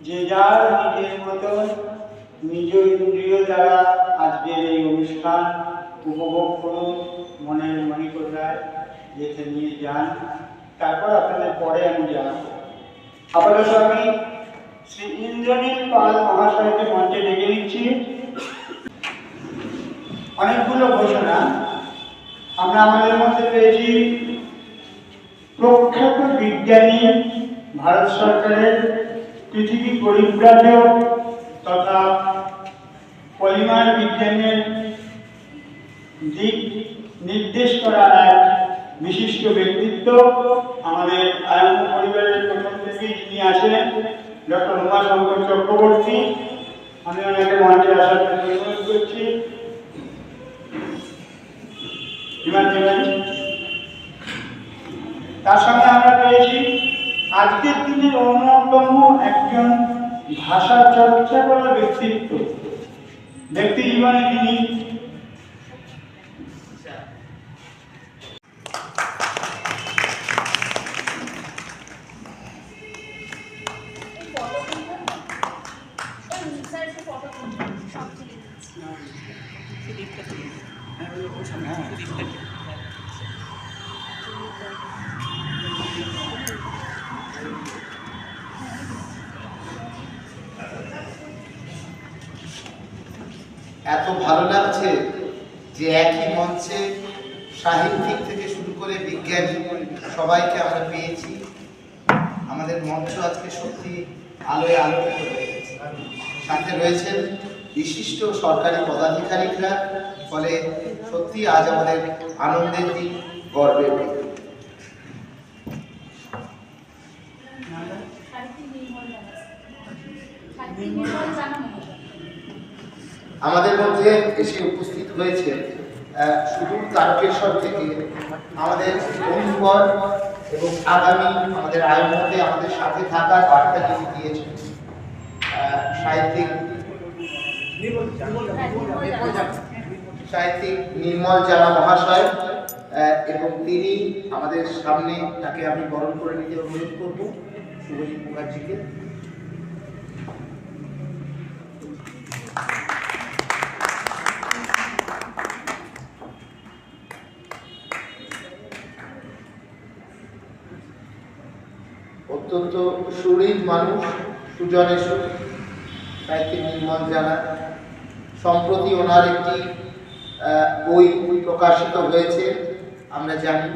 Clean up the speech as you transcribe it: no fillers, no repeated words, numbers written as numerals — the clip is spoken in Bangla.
যে যার নিজের মতো নিজ ইন্দ্রিয় দ্বারা আজকের এই অনুষ্ঠান উপভোগ করুন, মনের মণিকোঠায় যেতে নিয়ে যান। তারপর আপনাদের পরে আমি জানাবো। আপাতত আমি শ্রী ইন্দ্রনীল পাল মহাশয়কে মঞ্চে ডেকে নিচ্ছি। অনেকগুলো ঘোষণা আমরা আমাদের মধ্যে পেয়েছি। প্রখ্যাত বিজ্ঞানী, ভারত সরকারের পৃথিবী পরিব্রাজক তথা পলিমার বিজ্ঞানের দিক নির্দেশ করা এক বিশিষ্ট ব্যক্তিত্ব, আমাদের আয়ঙ্গ পরিবারের প্রথম থেকেই যিনি আছেন ডক্টর উমাশঙ্কর চক্রবর্তী। আমি ওনাকে মঞ্চে আসার জন্য অনুরোধ করছি। তার সঙ্গে আমরা পেয়েছি আজকের দিনের অন্যতম একজন ভাষা চর্চা করা ব্যক্তিত্ব, ব্যক্তি জীবনে তিনি এত ভালো লাগছে যে একই মঞ্চে সাহিত্যিক থেকে শুরু করে বিজ্ঞানী সবাইকে আমরা পেয়েছি। আমাদের মঞ্চ আজকে সত্যি আলোয় আলোকিত হয়ে গেছে। সাথে রয়েছেন বিশিষ্ট সরকারি পদাধিকারীরা, ফলে সত্যি আজ আমাদের আনন্দের দিন, গর্বের দিন। আমাদের মধ্যে এসে উপস্থিত হয়েছে সুদূর তারকেশ্বর থেকে আমাদের বন্ধুবর এবং আগামী আমাদের আয়োজনে আমাদের সাথে থাকার বার্তা যিনি দিয়েছেন সাহিত্যিক নির্মল জানা মহাশয়, এবং তিনি আমাদের সামনে, তাকে আমি বরণ করে নিতে অনুরোধ করব শুভজিৎ মুখার্জিকে। অত্যন্ত সুহৃদ মানুষ, সুজনে সাহিত্যিক নির্মল জানা। সম্প্রতি ওনার একটি বই প্রকাশিত হয়েছে, আমরা জানি।